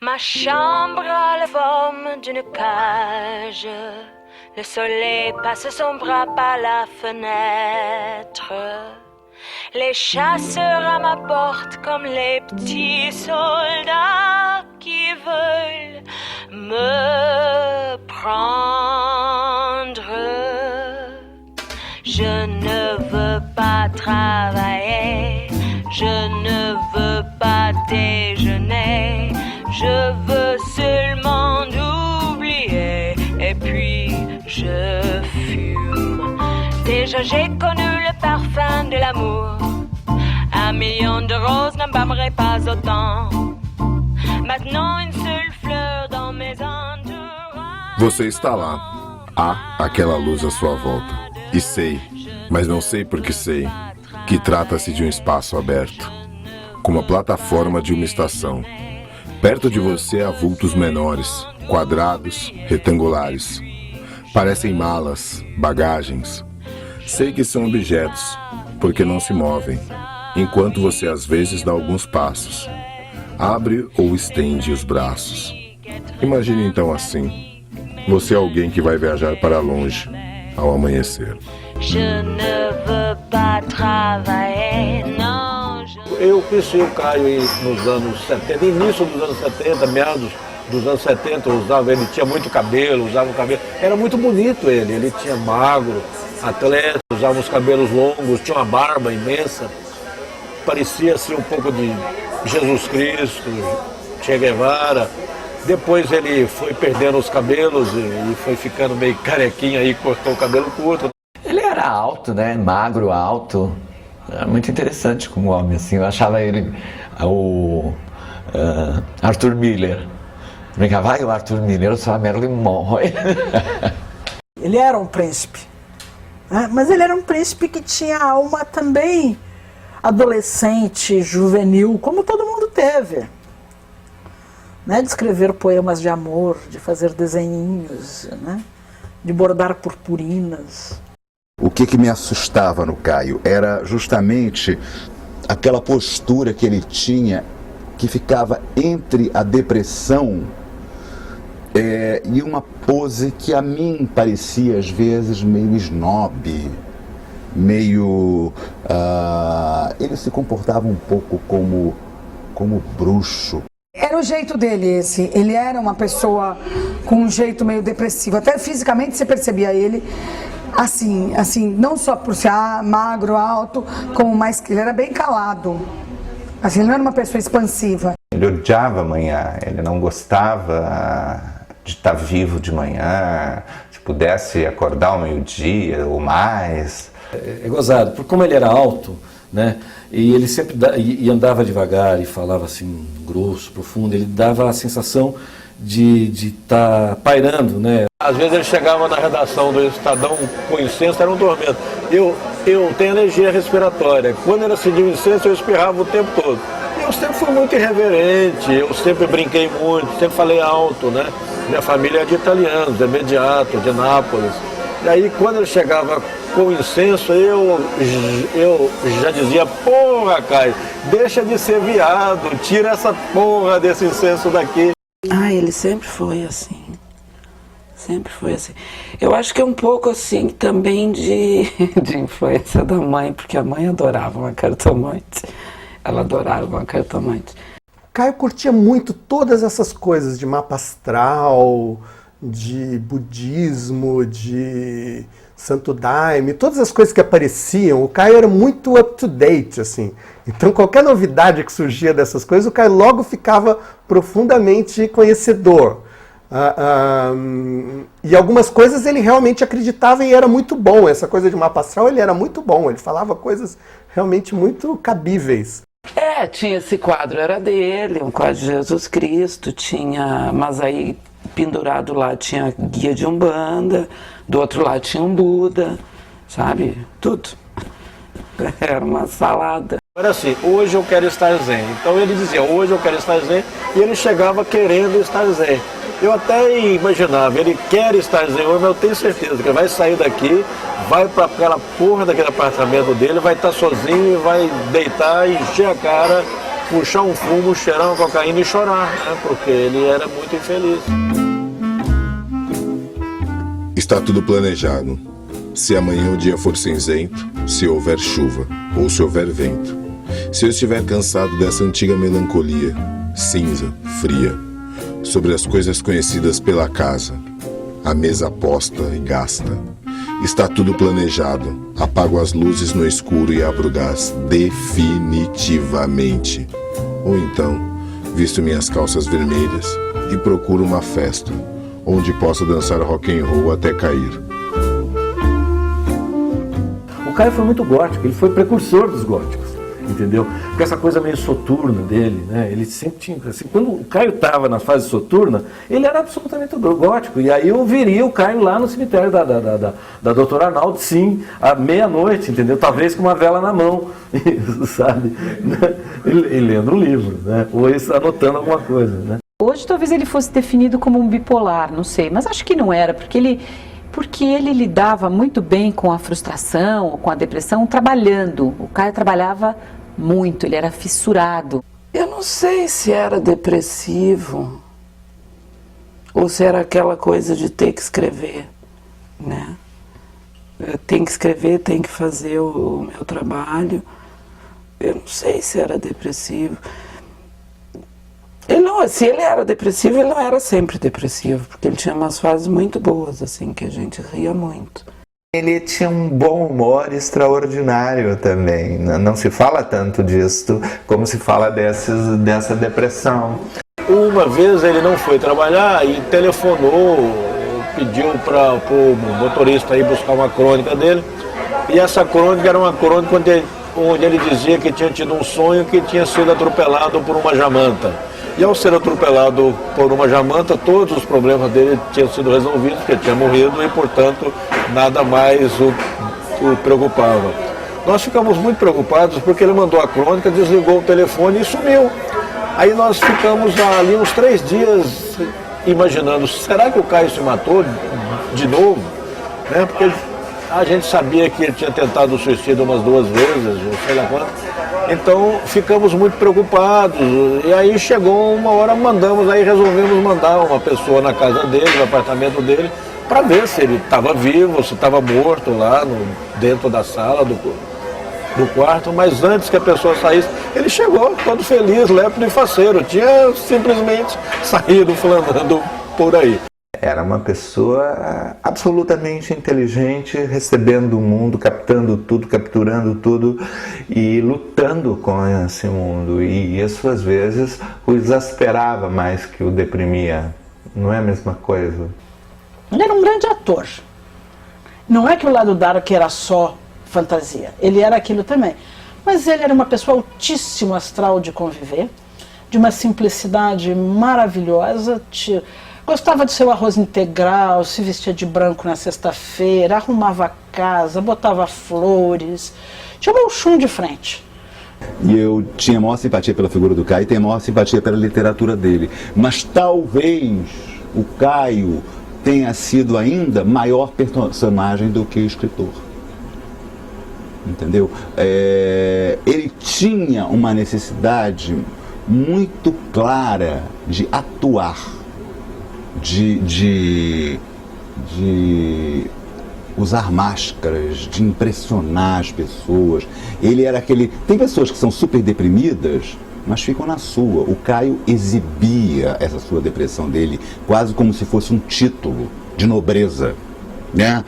Ma chambre a la forme d'une cage. Le soleil passe son bras par la fenêtre. Les chasseurs à ma porte comme les petits soldats qui veulent me prendre. Je ne veux pas travailler, je ne veux pas déjeuner, je veux seulement oublier et puis je fume. Déjà j'ai connu le parfum de l'amour. Un million de roses n'embaumerait pas autant. Maintenant une seule fleur dans mes entourages. Você está lá. Há aquela luz à sua volta. E sei, mas não sei porque sei, que trata-se de um espaço aberto, como a plataforma de uma estação. Perto de você há vultos menores, quadrados, retangulares. Parecem malas, bagagens. Sei que são objetos, porque não se movem, enquanto você às vezes dá alguns passos. Abre ou estende os braços. Imagine então assim. Você é alguém que vai viajar para longe, ao amanhecer. Eu conheci o Caio nos anos 70, início dos anos 70, meados dos anos 70, ele tinha muito cabelo, usava o cabelo. Era muito bonito ele tinha magro, atleta, usava os cabelos longos, tinha uma barba imensa. Parecia assim um pouco de Jesus Cristo, Che Guevara. Depois ele foi perdendo os cabelos e foi ficando meio carequinho aí, cortou o cabelo curto. Ele era alto, né? Magro, alto. Era muito interessante como homem, assim. Eu achava ele o Arthur Miller. Brincava, vai o Arthur Miller, eu sou a Marilyn Monroe. Ele era um príncipe, né? Mas ele era um príncipe que tinha alma também adolescente, juvenil, como todo mundo teve. Né, de escrever poemas de amor, de fazer desenhinhos, né, de bordar purpurinas. O que me assustava no Caio era justamente aquela postura que ele tinha, que ficava entre a depressão e uma pose que a mim parecia às vezes meio snob, meio... ele se comportava um pouco como bruxo. Era o jeito dele esse, ele era uma pessoa com um jeito meio depressivo, até fisicamente você percebia ele assim, não só por ser magro, alto, como mais que ele era bem calado, assim, ele não era uma pessoa expansiva. Ele odiava a manhã, ele não gostava de estar vivo de manhã, se pudesse acordar ao meio-dia ou mais. É gozado, porque como ele era alto, né? E ele sempre e andava devagar e falava assim grosso, profundo, ele dava a sensação de estar pairando, né? Às vezes ele chegava na redação do Estadão com incenso, era um tormento. Eu tenho alergia respiratória, quando ele acendia o incenso eu espirrava o tempo todo. Eu sempre fui muito irreverente, eu sempre brinquei muito, sempre falei alto, né? Minha família é de italianos, de Mediato, de Nápoles. E aí quando ele chegava com incenso, eu já dizia, porra, Caio, deixa de ser viado, tira essa porra desse incenso daqui. Ah, ele sempre foi assim, sempre foi assim. Eu acho que é um pouco assim também de influência da mãe, porque a mãe adorava uma cartomante, ela adorava uma cartomante. Caio curtia muito todas essas coisas de mapa astral, de budismo, de santo daime, todas as coisas que apareciam. O Caio era muito up-to-date, assim. Então qualquer novidade que surgia dessas coisas, o Caio logo ficava profundamente conhecedor. E algumas coisas ele realmente acreditava e era muito bom. Essa coisa de mapa astral, ele era muito bom. Ele falava coisas realmente muito cabíveis. Tinha esse quadro, era dele, um quadro de Jesus Cristo, tinha, mas aí pendurado lá tinha guia de Umbanda, do outro lado tinha um Buda, sabe? Tudo. Era uma salada. Era assim, hoje eu quero estar zen. Então ele dizia, hoje eu quero estar zen, e ele chegava querendo estar zen. Eu até imaginava, ele quer estar zen hoje, mas eu tenho certeza que ele vai sair daqui, vai para aquela porra daquele apartamento dele, vai estar sozinho e vai deitar, encher a cara, puxar um fumo, cheirar uma cocaína e chorar, né? Porque ele era muito infeliz. Está tudo planejado. Se amanhã o dia for cinzento, se houver chuva ou se houver vento. Se eu estiver cansado dessa antiga melancolia, cinza, fria, sobre as coisas conhecidas pela casa, a mesa posta e gasta. Está tudo planejado. Apago as luzes no escuro e abro o gás definitivamente. Ou então, visto minhas calças vermelhas e procuro uma festa onde possa dançar rock and roll até cair. O Caio foi muito gótico, ele foi precursor dos góticos, entendeu? Porque essa coisa meio soturna dele, né? Ele sempre tinha, assim, quando o Caio estava na fase soturna, ele era absolutamente gótico. E aí eu veria o Caio lá no cemitério da doutora Arnaldo, sim, à meia-noite, entendeu? Talvez com uma vela na mão, sabe? E lendo um livro, né? Ou anotando alguma coisa, né? Hoje talvez ele fosse definido como um bipolar, não sei, mas acho que não era, porque ele lidava muito bem com a frustração, com a depressão, trabalhando. O Caio trabalhava muito, ele era fissurado. Eu não sei se era depressivo ou se era aquela coisa de ter que escrever, né? Tem que escrever, tem que fazer o meu trabalho. Eu não sei se era depressivo. Se ele era depressivo, ele não era sempre depressivo, porque ele tinha umas fases muito boas, assim, que a gente ria muito. Ele tinha um bom humor extraordinário também. Não se fala tanto disso como se fala dessa depressão. Uma vez ele não foi trabalhar e telefonou, pediu para o motorista ir buscar uma crônica dele. E essa crônica era uma crônica onde ele dizia que tinha tido um sonho que tinha sido atropelado por uma jamanta. E ao ser atropelado por uma jamanta, todos os problemas dele tinham sido resolvidos, porque ele tinha morrido e, portanto, nada mais o preocupava. Nós ficamos muito preocupados porque ele mandou a crônica, desligou o telefone e sumiu. Aí nós ficamos ali uns 3 dias imaginando, será que o Caio se matou de novo? Né? Porque a gente sabia que ele tinha tentado o suicídio umas 2 vezes, não sei lá quanto. Então ficamos muito preocupados, e aí chegou uma hora, resolvemos mandar uma pessoa na casa dele, no apartamento dele, para ver se ele estava vivo, se estava morto lá dentro da sala do quarto, mas antes que a pessoa saísse, ele chegou todo feliz, lépido e faceiro, tinha simplesmente saído flanando por aí. Era uma pessoa absolutamente inteligente, recebendo o mundo, captando tudo, capturando tudo e lutando com esse mundo. E isso, às vezes, o exasperava mais que o deprimia. Não é a mesma coisa? Ele era um grande ator. Não é que o Lado Dark era só fantasia, ele era aquilo também. Mas ele era uma pessoa altíssimo astral de conviver, de uma simplicidade maravilhosa. Gostava de seu arroz integral, se vestia de branco na sexta-feira, arrumava a casa, botava flores, tinha um chum de frente. E eu tinha maior simpatia pela figura do Caio e tenho maior simpatia pela literatura dele. Mas talvez o Caio tenha sido ainda maior personagem do que escritor. Entendeu? Ele tinha uma necessidade muito clara de atuar. De usar máscaras, de impressionar as pessoas. Ele era aquele... Tem pessoas que são super deprimidas, mas ficam na sua. O Caio exibia essa sua depressão dele quase como se fosse um título de nobreza, né?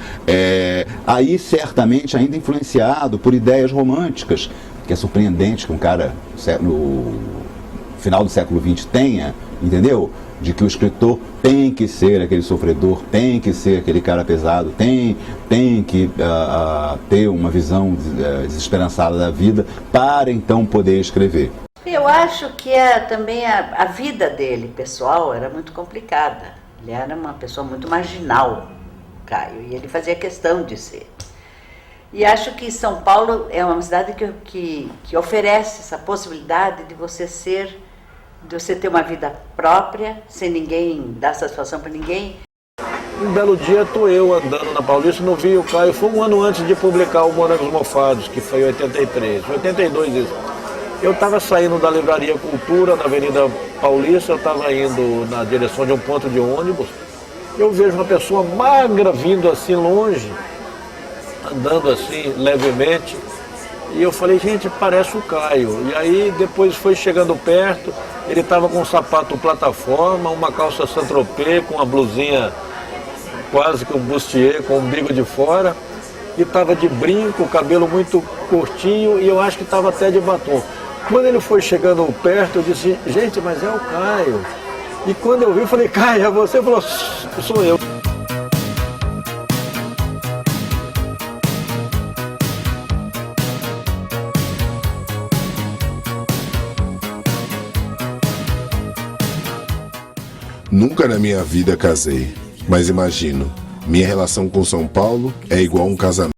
Aí certamente ainda influenciado por ideias românticas, que é surpreendente que um cara no final do século XX tenha, entendeu? De que o escritor tem que ser aquele sofredor, tem que ser aquele cara pesado, tem que ter uma visão desesperançada da vida para então poder escrever. Eu acho que também a vida dele, pessoal, era muito complicada. Ele era uma pessoa muito marginal, Caio, e ele fazia questão de ser. E acho que São Paulo é uma cidade que oferece essa possibilidade de você ter uma vida própria, sem ninguém dar satisfação para ninguém. Um belo dia estou eu andando na Paulista, não vi o Caio, foi um ano antes de publicar o Morangos Mofados, que foi em 83, 82 isso. Eu estava saindo da Livraria Cultura, na Avenida Paulista, eu estava indo na direção de um ponto de ônibus. Eu vejo uma pessoa magra vindo assim longe, andando assim levemente. E eu falei, gente, parece o Caio. E aí depois foi chegando perto, ele estava com um sapato plataforma, uma calça Saint-Tropez, com uma blusinha quase que um bustier, com o umbigo de fora. E estava de brinco, cabelo muito curtinho e eu acho que estava até de batom. Quando ele foi chegando perto, eu disse, gente, mas é o Caio. E quando eu vi, eu falei, Caio, é você? Ele falou, sou eu. Nunca na minha vida casei, mas imagino, minha relação com São Paulo é igual um casamento.